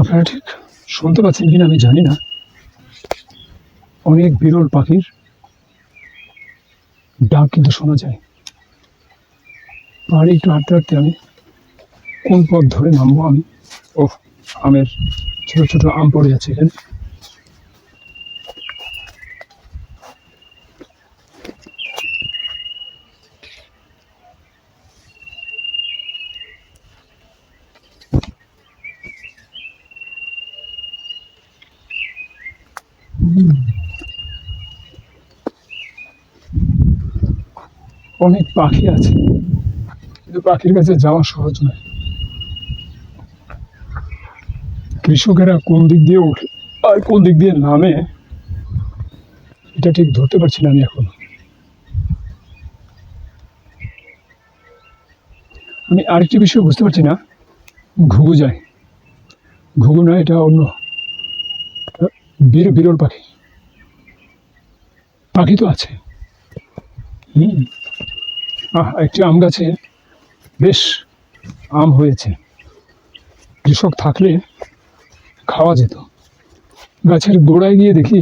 আপনারা ঠিক শুনতে পাচ্ছেন কিনা আমি জানি না, অনেক বিরল পাখির ডাক কিন্তু শোনা যায়। পাহাড়ে একটু হাঁটতে হাঁটতে আমি কোন পথ ধরে নামবো আমি। ও, আমের ছোট ছোট আম পড়ে যাচ্ছে এখানে। অনেক পাখি আছে, কিন্তু পাখির কাছে যাওয়া সহজ নয়। কৃষকেরা কোন দিক দিয়ে ওঠে আর কোন দিক দিয়ে নামে এটা ঠিক ধরতে পারছি না আমি এখন। আমি আরেকটি বিষয় বুঝতে পারছি না, ঘুঘু যায়, ঘুঘু নয়, এটা অন্য বিরল পাখি। পাখি তো আছে। একটি আম গাছে বেশ আম হয়েছে, কৃষক থাকলে খাওয়া যেত। গাছের গোড়ায় গিয়ে দেখি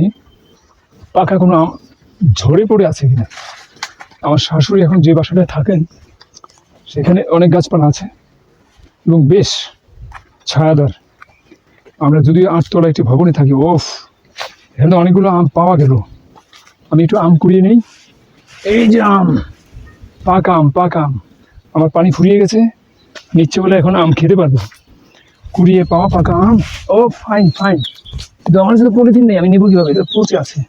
পাকা কোনো আম ঝরে পড়ে আছে কিনা। আমার শাশুড়ি এখন যে বাসাটায় থাকেন সেখানে অনেক গাছপালা আছে এবং বেশ ছায়াদার। আমরা যদি 8 তলা একটি ভবনে থাকি, এখানে তো অনেকগুলো আম পাওয়া গেল। আমি একটু আম কুড়িয়ে নেই। এই যে আম, পাকা আম, পাকা আম। আমার পানি ফুরিয়ে গেছে, নিচ্ছে বলে এখন আম খেতে পারবো। কুড়িয়ে পাওয়া পাকা আম। ফাইন ফাইন, কিন্তু আমার সাথে পলিথিন নেই, আমি নিবো কিভাবে? এটা পচে আছে,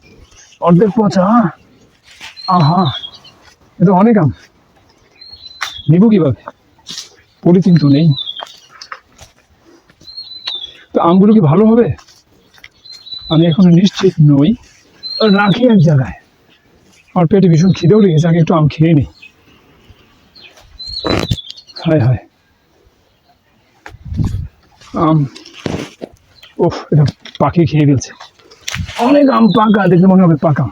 অর্ধেক পচা। আহা, এটা অনেক আম, নিব কিভাবে? পলিথিন তো নেই। তো আমগুলো কি ভালো হবে আমি এখন নিশ্চিত নই। রাখি এক জায়গায়, আমার পেটে ভীষণ খিদেও লেগেছে, আগে একটু আম খেয়ে নিই। হায় হায়, আম, এটা পাখি খেয়ে ফেলছে। অনেক আম পাকা, দেখলে মনে হবে পাকা।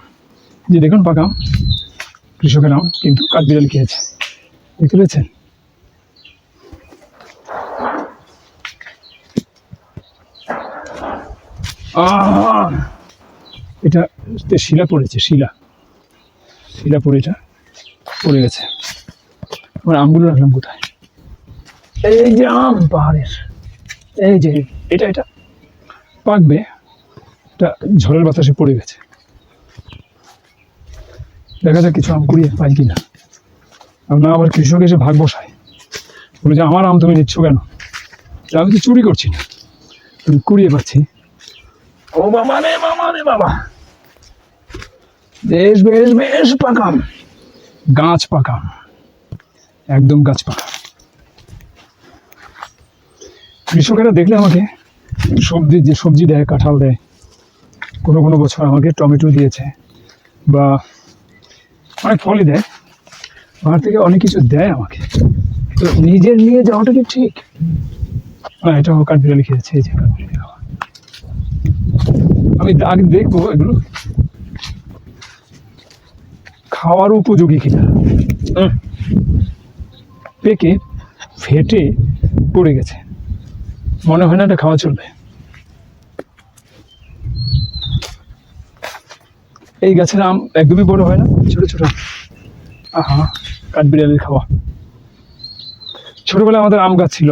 যে দেখুন পাকা আম, কৃষকের আম, কিন্তু কাঠবিড়ালি খেয়েছে, দেখতে পেয়েছেন? এটা শিলা পড়েছে, শিলা পড়ে এটা পড়ে গেছে। আমার আমগুলো রাখলাম কোথায়? এই যে আম পাহাড়ের, এই যে এটা পাকবে, এটা ঝড়ের বাতাসে পড়ে গেছে। দেখা যাক কিছু আম কুড়িয়ে পাই কিনা। না আবার কৃষক এসে ভাগ বসায়, বলে যে আমার আম তুমি নিচ্ছ কেন? আমি তো চুরি করছি না, তুমি কুড়িয়ে পাচ্ছি। ও বাবা রে বাবা রে বাবা, বেশ বেশ বেশ পাকাম, গাছ পাকাম, একদম গাছ পাকা। কৃষকেরা দেখলে আমাকে সবজি দেয়, কাঁঠাল দেয়, কোনো বছর আমাকে টমেটো দিয়েছে, বা অনেক ফলই দেয়, আমার থেকে অনেক কিছু দেয় আমাকে। তো নিজের নিয়ে যাওয়াটা কি ঠিক? এটাও কাঠবিড়ালি খেয়েছে, এই যে কাঠবিড়ালি খাওয়া। আমি আগে দেখবো এগুলো খাওয়ার উপযোগী কিনা। পেকে ফেটে পড়ে গেছে, মনে হয় না এটা খাওয়া চলবে। এই গাছের আম একদমই বড় হয় না, ছোট ছোট। আহা, কাঠবিড়ালির খাওয়া। ছোটবেলায় আমাদের আম গাছ ছিল,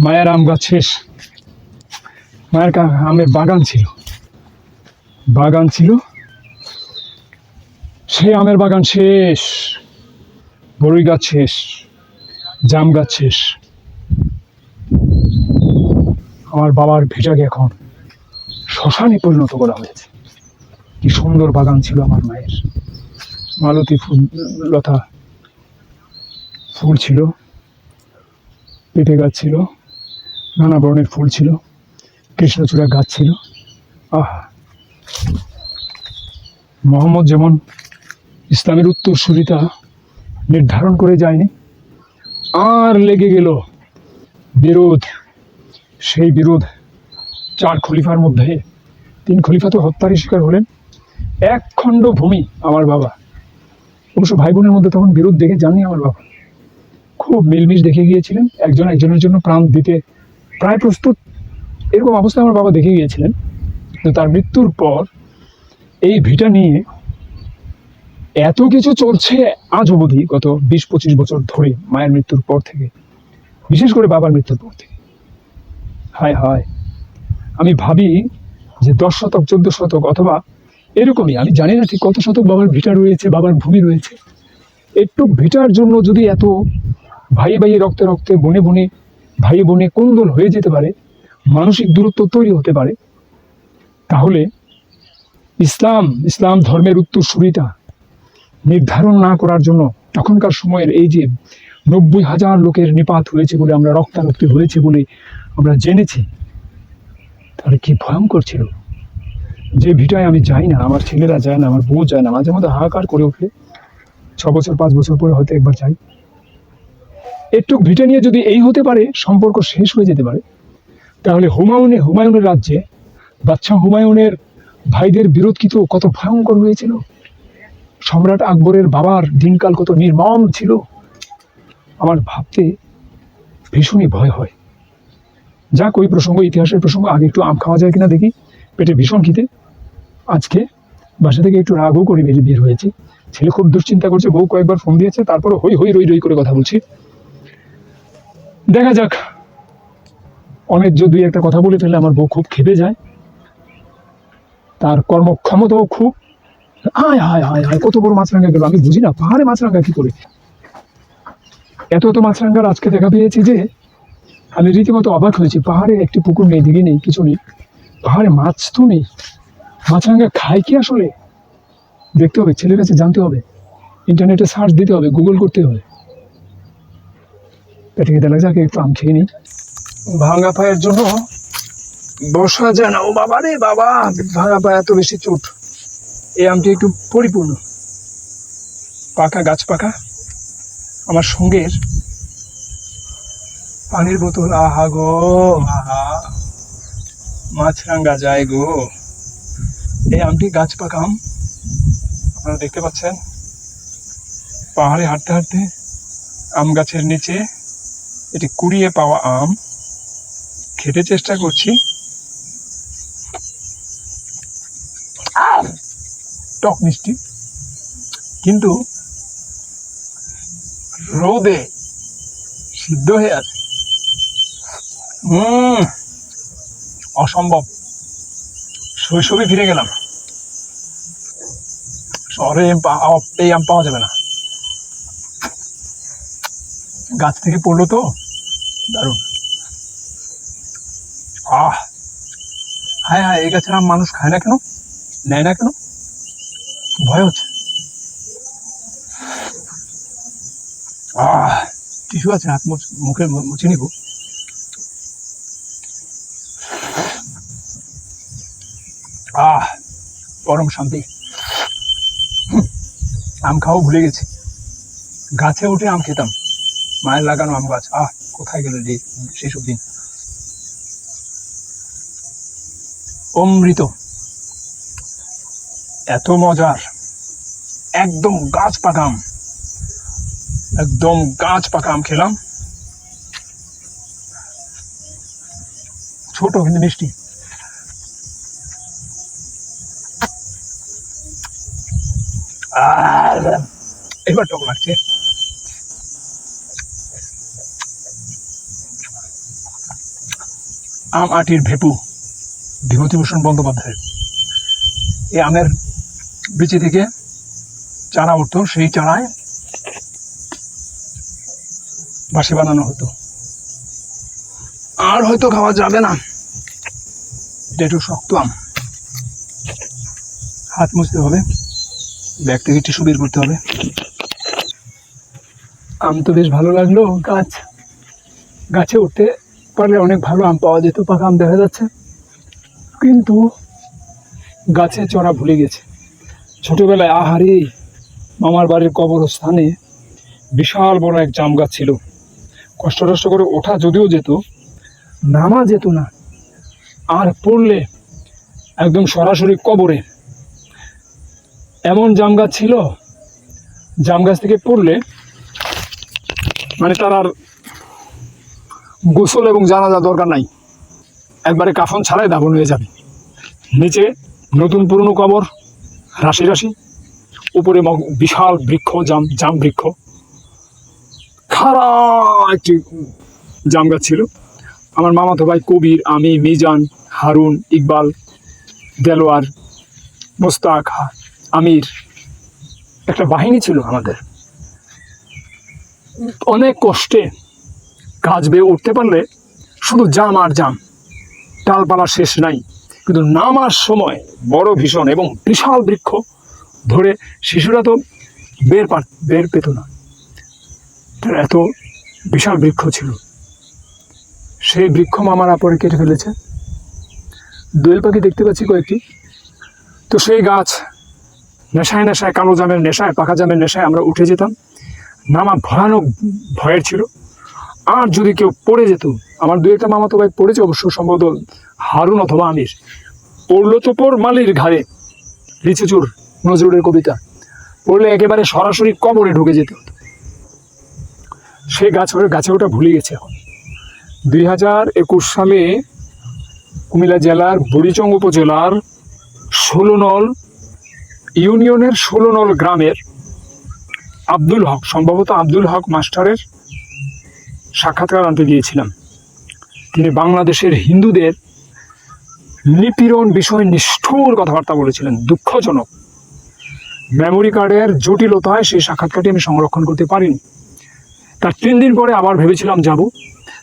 মায়ের আম গাছ শেষ, মায়ের আমের বাগান ছিল, সেই আমের বাগান শেষ, বড়ই গাছ শেষ, জাম গাছ শেষ। আমার বাবার ভিটাকে এখন শ্মশানে পরিণত করা হয়েছে। কি সুন্দর বাগান ছিল আমার মায়ের, মালতী লতা ফুল ছিল, পেঁপে গাছ ছিল, নানা বর্ণের ফুল ছিল, কৃষ্ণচূড়া গাছ ছিল। মোহাম্মদ যেমন ইসলামের উত্তরসূরিতা নির্ধারণ করে যায়নি, আর লেগে গেল বিরোধ। সেই বিরোধ 4 খলিফার মধ্যে 3 খলিফা তো হত্যারই শিকার হলেন। 1 খণ্ড ভূমি আমার বাবা, অবশ্য ভাই বোনের মধ্যে তখন বিরোধ দেখে যাননি আমার বাবা, খুব মিলমিশ দেখে গিয়েছিলেন। একজন একজনের জন্য প্রাণ দিতে প্রায় প্রস্তুত, এরকম অবস্থা আমার বাবা দেখে গিয়েছিলেন। তো তার মৃত্যুর পর এই ভিটা নিয়ে এত কিছু চলছে আজ অবধি, গত 20-25 বছর ধরে, মায়ের মৃত্যুর পর থেকে, বিশেষ করে বাবার মৃত্যুর পর থেকে। হায় হায়, আমি ভাবি যে 10 শতক 14 শতক অথবা এরকমই, আমি জানি না ঠিক কত শতক বাবার ভিটা রয়েছে, বাবার ভূমি রয়েছে। একটু ভিটার জন্য যদি এত ভাই ভাই রক্তে রক্তে, বনে বনে, ভাই বোনে কোন্দল হয়ে যেতে পারে, মানসিক দূরত্ব তৈরি হতে পারে, তাহলে ইসলাম ধর্মের উত্তরসূরিতা নির্ধারণ না করার জন্য তখনকার সময়ের এই যে 90,000 লোকের নিপাত হয়েছে বলে, আমরা রক্তারক্তি হয়েছে বলে আমরা জেনেছি, তাহলে কি ভয়ঙ্কর ছিল। যে ভিটায় আমি যাই না, আমার ছেলেরা যায় না, আমার বউ যায় না, মাঝে মধ্যে হাহাকার করে উঠলে 6 বছর 5 বছর পরে হয়তো একবার যাই। একটু ভিটা নিয়ে যদি এই হতে পারে, সম্পর্ক শেষ হয়ে যেতে পারে, তাহলে হুমায়ুনের রাজ্যে বাদশাহ হুমায়ুনের ভাইদের বিরোধ কি তো কত ভয়ঙ্কর হয়েছিল। সম্রাট আকবরের বাবার দিনকাল কত নির্মম ছিল। আমার ভাবতে ভীষণই ভয় হয়। যাক, ওই প্রসঙ্গ, ইতিহাসের প্রসঙ্গ। আগে একটু আম খাওয়া যায় কিনা দেখি, পেটে ভীষণ খিদে। আজকে বাসা থেকে একটু রাগও করে বের হয়েছি। ছেলে খুব দুশ্চিন্তা করছে, বউ কয়েকবার ফোন দিয়েছে, তারপরে হই হই রই রই করে কথা বলছি। দেখা যাক, অনেক যদি একটা কথা বলে ফেললে আমার বউ খুব খেপে যায়, তার কর্মক্ষমতাও খুব। হায় হায় হায় হায়, কত বড় মাছরাঙা গেল, আমি বুঝি না পাহাড়ে মাছরাঙা কি করে। এত মাছরাঙার আজকে দেখা পেয়েছি যে আমি রীতিমতো অবাক হয়েছি। পাহাড়ে একটি পুকুর নেই, দিকে নেই, কিছু নেই, পাহাড়ে মাছ তো নেই। মাছরাঙা খায় কি আসলে? দেখতে হবে, ছেলের কাছে জানতে হবে, ইন্টারনেটে সার্চ দিতে হবে, গুগল করতে হবে। পেটে খেতে লাগে, যাকে একটু আম খেয়ে নিই। ভাঙা পায়ের জন্য বসা যায় না। ও বাবা রে বাবা, ভাঙা পায়ে এত বেশি চোট। এই আমটি একটু পরিপূর্ণ, পাকা, গাছ পাকা। আমার সঙ্গের পানির বোতল, আহা গো আহা, মাছরাঙা যায় গো। এই আমটি গাছ পাকা আম, আপনারা দেখতে পাচ্ছেন। পাহাড়ে হাঁটতে হাঁটতে আম গাছের নিচে এটি কুড়িয়ে পাওয়া আম খেতে চেষ্টা করছি। টক মিষ্টি, কিন্তু রোদে সিদ্ধ হয়ে আছে। অসম্ভব, শৈশবে ফিরে গেলাম। শহরে এই আম পাওয়া যাবে না, গাছ থেকে পড়লো তো, দারুণ। হায় হায়, এই গাছের আম মানুষ খায় না কেন, নেয় না কেন, ভয় হচ্ছে। টিস্যু আছে, হাত মুখে মুছে নিব। পরম শান্তি। আম খাওয়া ভুলে গেছি, গাছে উঠে আম খেতাম, মায়ের লাগানো আম গাছ। কোথায় গেল যে সেসব দিন। অমৃত, এত মজার, একদম গাছ পাকা আম, একদম গাছ পাকা আম খেলাম। ছোট কিন্তু মিষ্টি। এবার টক লাগছে। আম আটির ভেপু, বিভূতিভূষণ বন্দ্যোপাধ্যায়ের। এই আমের বিচি থেকে চারা উঠতো, সেই চারায় বাঁশি বানানো হতো। আর হয়তো খাওয়া যাবে না, এটা একটু শক্ত আম। হাত মুছতে হবে, ব্যাগ থেকে টিস্যু বের করতে হবে। আম তো বেশ ভালো লাগলো। গাছে উঠতে পারলে অনেক ভালো আম পাওয়া যেত, পাকা আম দেখা যাচ্ছে, কিন্তু গাছে চড়া ভুলে গেছে। ছোটবেলায় আহারে, মামার বাড়ির কবরস্থানে বিশাল বড় এক জাম গাছ ছিল। কষ্ট করে ওঠা যদিও যেত, নামা যেত না। আর পড়লে একদম সরাসরি কবরে। এমন জাম গাছ ছিল, জাম গাছ থেকে পড়লে মানে তার আর গোসল এবং জানাজা দরকার নাই। একবারে কাফন ছাড়াই দাফন হয়ে যাবে। নিচে নতুন পুরনো কবর, রাশি রাশি, উপরে বিশাল বৃক্ষ, জাম বৃক্ষ, খাড়া একটি জাম গাছ ছিল। আমার মামাতো ভাই কবির, আমি, মিজান, হারুন, ইকবাল, দেলোয়ার, মোস্তাক, আমির, একটা বাহিনী ছিল আমাদের। অনেক কষ্টে গাছ বেয়ে উঠতে পারলে শুধু জাম আর জাম, ডালপালা শেষ নাই। কিন্তু নামার সময় বড় ভীষণ এবং বিশাল বৃক্ষ ধরে শিশুরা তো বের পেত না, এত বিশাল বৃক্ষ ছিল। সেই বৃক্ষ মামারা পরে কেটে ফেলেছে। দোয়েল পাখি দেখতে পাচ্ছি কয়েকটি। তো সেই গাছ নেশায় নেশায়, কালো জামের নেশায়, পাকা জামের নেশায় আমরা উঠে যেতাম। নামা ভয়ানক ভয়ের ছিল। আর যদি কেউ পড়ে যেত, আমার দু একটা মামাতো ভাই পড়েছে অবশ্য, সম্ভবত হারুন অথবা আমির, পড়লো তো পড় মালির ঘাড়ে, লিচু চোর, নজরুলের কবিতা, পড়লে একেবারে সরাসরি কবরে ঢুকে যেতে হতো। সেই গাছে ওটা ভুলে গেছে। এখন 2021 সালে কুমিল্লা জেলার বুড়িচং উপজেলার 16 নল ইউনিয়নের 16 নল গ্রামের আব্দুল হক, সম্ভবত আব্দুল হক মাস্টারের সাক্ষাৎকার আনতে গিয়েছিলাম। তিনি বাংলাদেশের হিন্দুদের নিপীড়ন বিষয়ে নিষ্ঠুর কথাবার্তা বলেছিলেন, দুঃখজনক। মেমোরি কার্ডের জটিলতায় সেই সাক্ষাৎকারটি আমি সংরক্ষণ করতে পারিনি। তার 3 দিন পরে আবার ভেবেছিলাম যাব,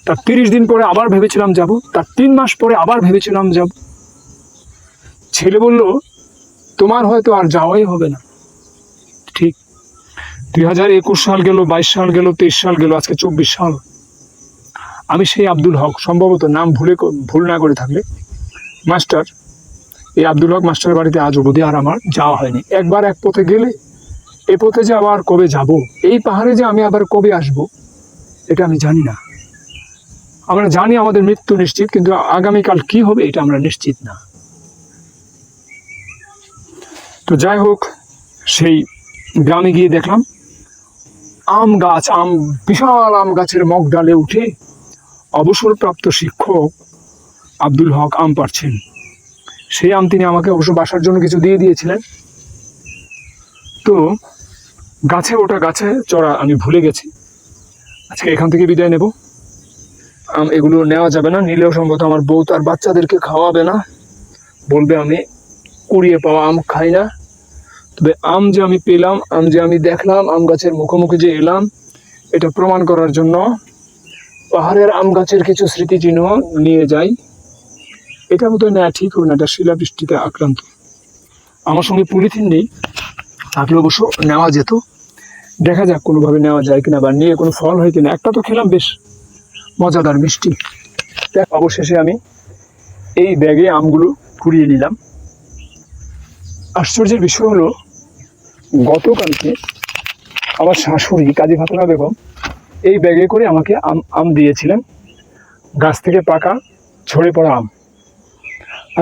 তার 30 দিন পরে আবার ভেবেছিলাম যাব, তার 3 মাস পরে আবার ভেবেছিলাম যাব। ছেলে বলল, তোমার হয়তো আর যাওয়াই হবে না। ঠিক 2021 সাল গেল, 22 সাল গেল, 23 সাল গেল, আজকে 24 সাল। আমি সেই আব্দুল হক, সম্ভবত নাম ভুল না করে থাকলে মাস্টার, এই আব্দুল হক মাস্টারের বাড়িতে আজ অবধি আর আমার যাওয়া হয়নি। একবার এক পথে গেলে এ পথে যে আবার কবে যাব, এই পাহাড়ে যে আমি আবার কবে আসব, এটা আমি জানি না। আমরা জানি আমাদের মৃত্যু নিশ্চিত, কিন্তু আগামীকাল কি হবে এটা আমরা নিশ্চিত না। তো যাই হোক, সেই গ্রামে গিয়ে দেখলাম আম গাছ, বিশাল আম গাছের মগ ডালে উঠে অবসরপ্রাপ্ত শিক্ষক আব্দুল হক আম পাড়ছেন। সেই আম তিনি আমাকে অবশ্য বাসার জন্য কিছু দিয়ে দিয়েছিলেন। তো গাছে ওঠা, গাছে চড়া আমি ভুলে গেছি। আজকে এখান থেকে বিদায় নেব। আম এগুলো নেওয়া যাবে না, নিলেও সম্ভবত আমার বউ তার বাচ্চাদেরকে খাওয়াবে না, বলবে আমি কুড়িয়ে পাওয়া আম খাই না। তবে আম যে আমি পেলাম, আম যে আমি দেখলাম, আম গাছের মুখোমুখি যে এলাম, এটা প্রমাণ করার জন্য পাহাড়ের আম গাছের কিছু স্মৃতিচিহ্ন নিয়ে যাই। এটা বোধহয় নেওয়া ঠিক হবে না, এটা শিলাবৃষ্টিতে আক্রান্ত। আমার সঙ্গে পলিথিন নেই, থাকলে অবশ্য নেওয়া যেত। দেখা যাক কোনোভাবে নেওয়া যায় কিনা, বা নিয়ে কোনো ফল হয় কিনা। একটা তো খেলাম বেশ মজাদার মিষ্টি। দেখ, অবশেষে আমি এই ব্যাগে আমগুলো কুড়িয়ে নিলাম। আশ্চর্যের বিষয় হলো, গতকালকে আমার শাশুড়ি কাজী ফাতেমা বেগম এই ব্যাগে করে আমাকে আম দিয়েছিলেন, গাছ থেকে পাকা ঝরে পড়া আম।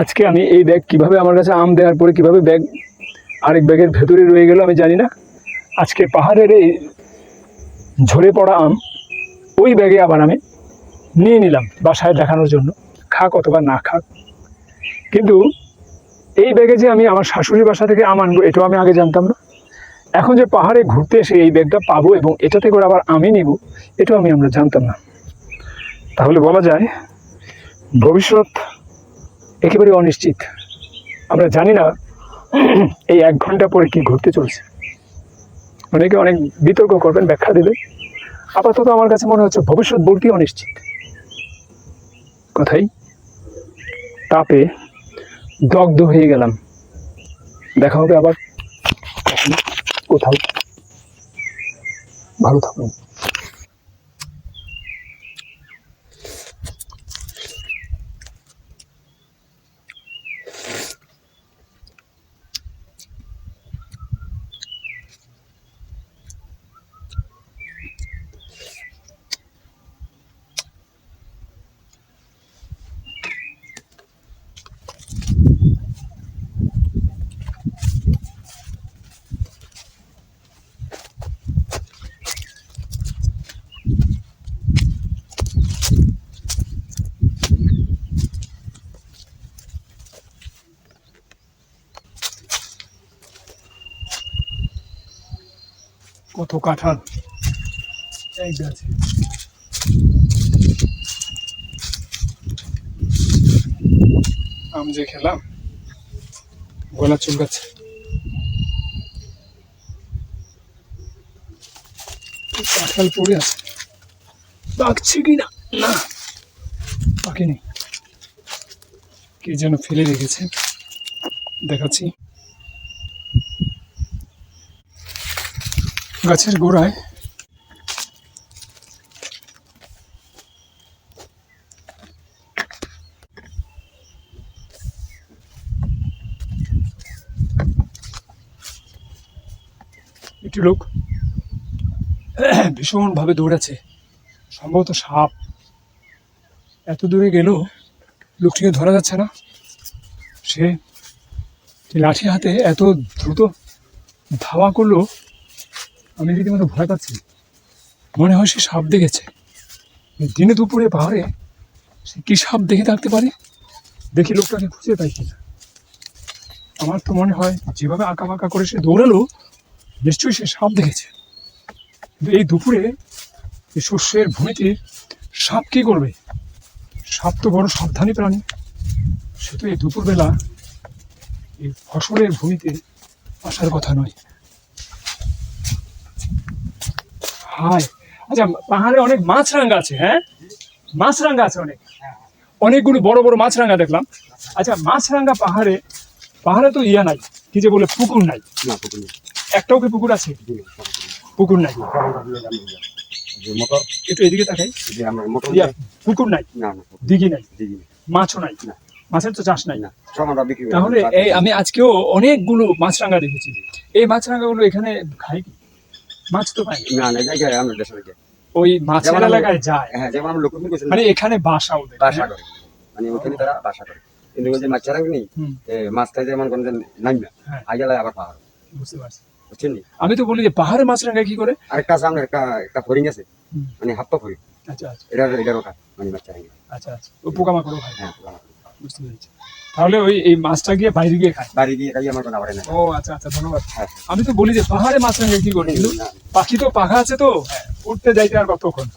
আজকে আমি এই ব্যাগ কিভাবে, আমার কাছে আম দেওয়ার পরে কিভাবে ব্যাগ আরেক ব্যাগের ভেতরে রয়ে গেল আমি জানি না। আজকে পাহাড়ের এই ঝরে পড়া আম ওই ব্যাগে আবার আমি নিয়ে নিলাম বাসায় দেখানোর জন্য, খাক অথবা না খাক। কিন্তু এই ব্যাগে যে আমি আমার শাশুড়ির বাসা থেকে আম আনবো, এটাও আমি আগে জানতাম না। এখন যে পাহাড়ে ঘুরতে এসে এই ব্যাগটা পাবো এবং এটাতে করে আবার আমি নিব, এটাও আমরা জানতাম না। তাহলে বলা যায় ভবিষ্যৎ একেবারে অনিশ্চিত। আমরা জানি না এই 1 ঘন্টা পরে কি ঘটতে চলছে। অনেকে অনেক বিতর্ক করবেন, ব্যাখ্যা দেবে। আপাতত আমার কাছে মনে হচ্ছে ভবিষ্যৎ বলতেই অনিশ্চিত। কথাই তাপে দগ্ধ হয়ে গেলাম। দেখা হবে আবার কোথাও। ভালো থাকুন। কত কাঁঠাল এই গাছে। আম যে খেলাম গলা চুলকাচ্ছে। কাঁঠাল পড়ে আছে, পাকছে কিনা, না পাকেনি, কে যেন ফেলে রেখেছে, দেখাচ্ছি। গাছের গোড়ায় একটি লোক ভীষণ ভাবে দৌড়াচ্ছে, সম্ভবত সাপ। এত দূরে গেল লোকটিকে ধরা যাচ্ছে না। সে লাঠি হাতে এত দ্রুত ধাওয়া করলো, আমি রীতিমতো ভয় পাচ্ছি। মনে হয় সে সাপ দেখেছে। দিনে দুপুরে পাহাড়ে সে কি সাপ দেখে থাকতে পারে। দেখি লোকটাকে খুঁজে পাই কিনা। আমার তো মনে হয় যেভাবে আঁকা বাঁকা করে সে দৌড়ালো, নিশ্চয়ই সে সাপ দেখেছে। কিন্তু এই দুপুরে এই শস্যের ভূমিতে সাপ কি করবে? সাপ তো বড় সাবধানী প্রাণী, সে তো এই দুপুরবেলা এই ফসলের ভূমিতে আসার কথা নয়। হায়, আচ্ছা পাহাড়ে অনেক মাছরাঙা আছে। হ্যাঁ, মাছরাঙা আছে অনেক, অনেকগুলো বড় বড় মাছরাঙা দেখলাম। আচ্ছা মাছরাঙা পাহাড়ে, পাহাড়ে তো ইয়া নাই, কি যে বলে পুকুর নাই? না পুকুর নেই। একটাও কি পুকুর আছে? পুকুর নাই। মোটর একটু এদিকে তাকাই। যে আমরা মোটর ইয়া পুকুর নাই, না না দিঘি নাই, দিদি মাছও নাই, না। মাছের তো চাষ নাই। না সব আমরা বিক্রি করি। তাহলে এই আমি আজকেও অনেকগুলো মাছরাঙা দেখেছি। এই মাছরাঙাগুলো এখানে খায় কি? মাছ তো পাই না না জায়গায় আমরা দেশে থেকে ওই মাছের যেমন আমরা- এলাকায় যায়, হ্যাঁ যেমন আমরা লোকজন করছি মানে এখানে বাসা ওদের। বাসা করে, মানে ওখানে তারা বাসা করে। কিন্তু ওই যে মাছ ছাড়া নেই, হুম, মাছ খাইতে যেমন কোন নাই না, হ্যাঁ। আগে লাগে আবার পাহাড়, বুঝতে পারছি। বুঝছেন নি? আমি তো বলি যে পাহাড়ে মাছরাঙা কি করে? আরেকটা আছে আমরা একটা একটা হরিণ আছে, হুম, মানে হাপ্পা হরিণ, আচ্ছা আচ্ছা এটার ওটা মানে মাছ ছাড়া আচ্ছা আচ্ছা, ওই পোকামাকড়ও খায়। হ্যাঁ বুঝতে পেরেছি। তাহলে ওই এই মাছটা গিয়ে বাইরে গিয়ে খায়। বাড়ি দিয়ে খাই আমার কোনো আবার না। ও আচ্ছা আচ্ছা, ধন্যবাদ। হ্যাঁ আমি তো বলি যে পাহাড়ে মাছরাঙা কি করে, কিন্তু না, পাখি তো পাখা আছে তো উঠতে যাইতে আর কতক্ষণ।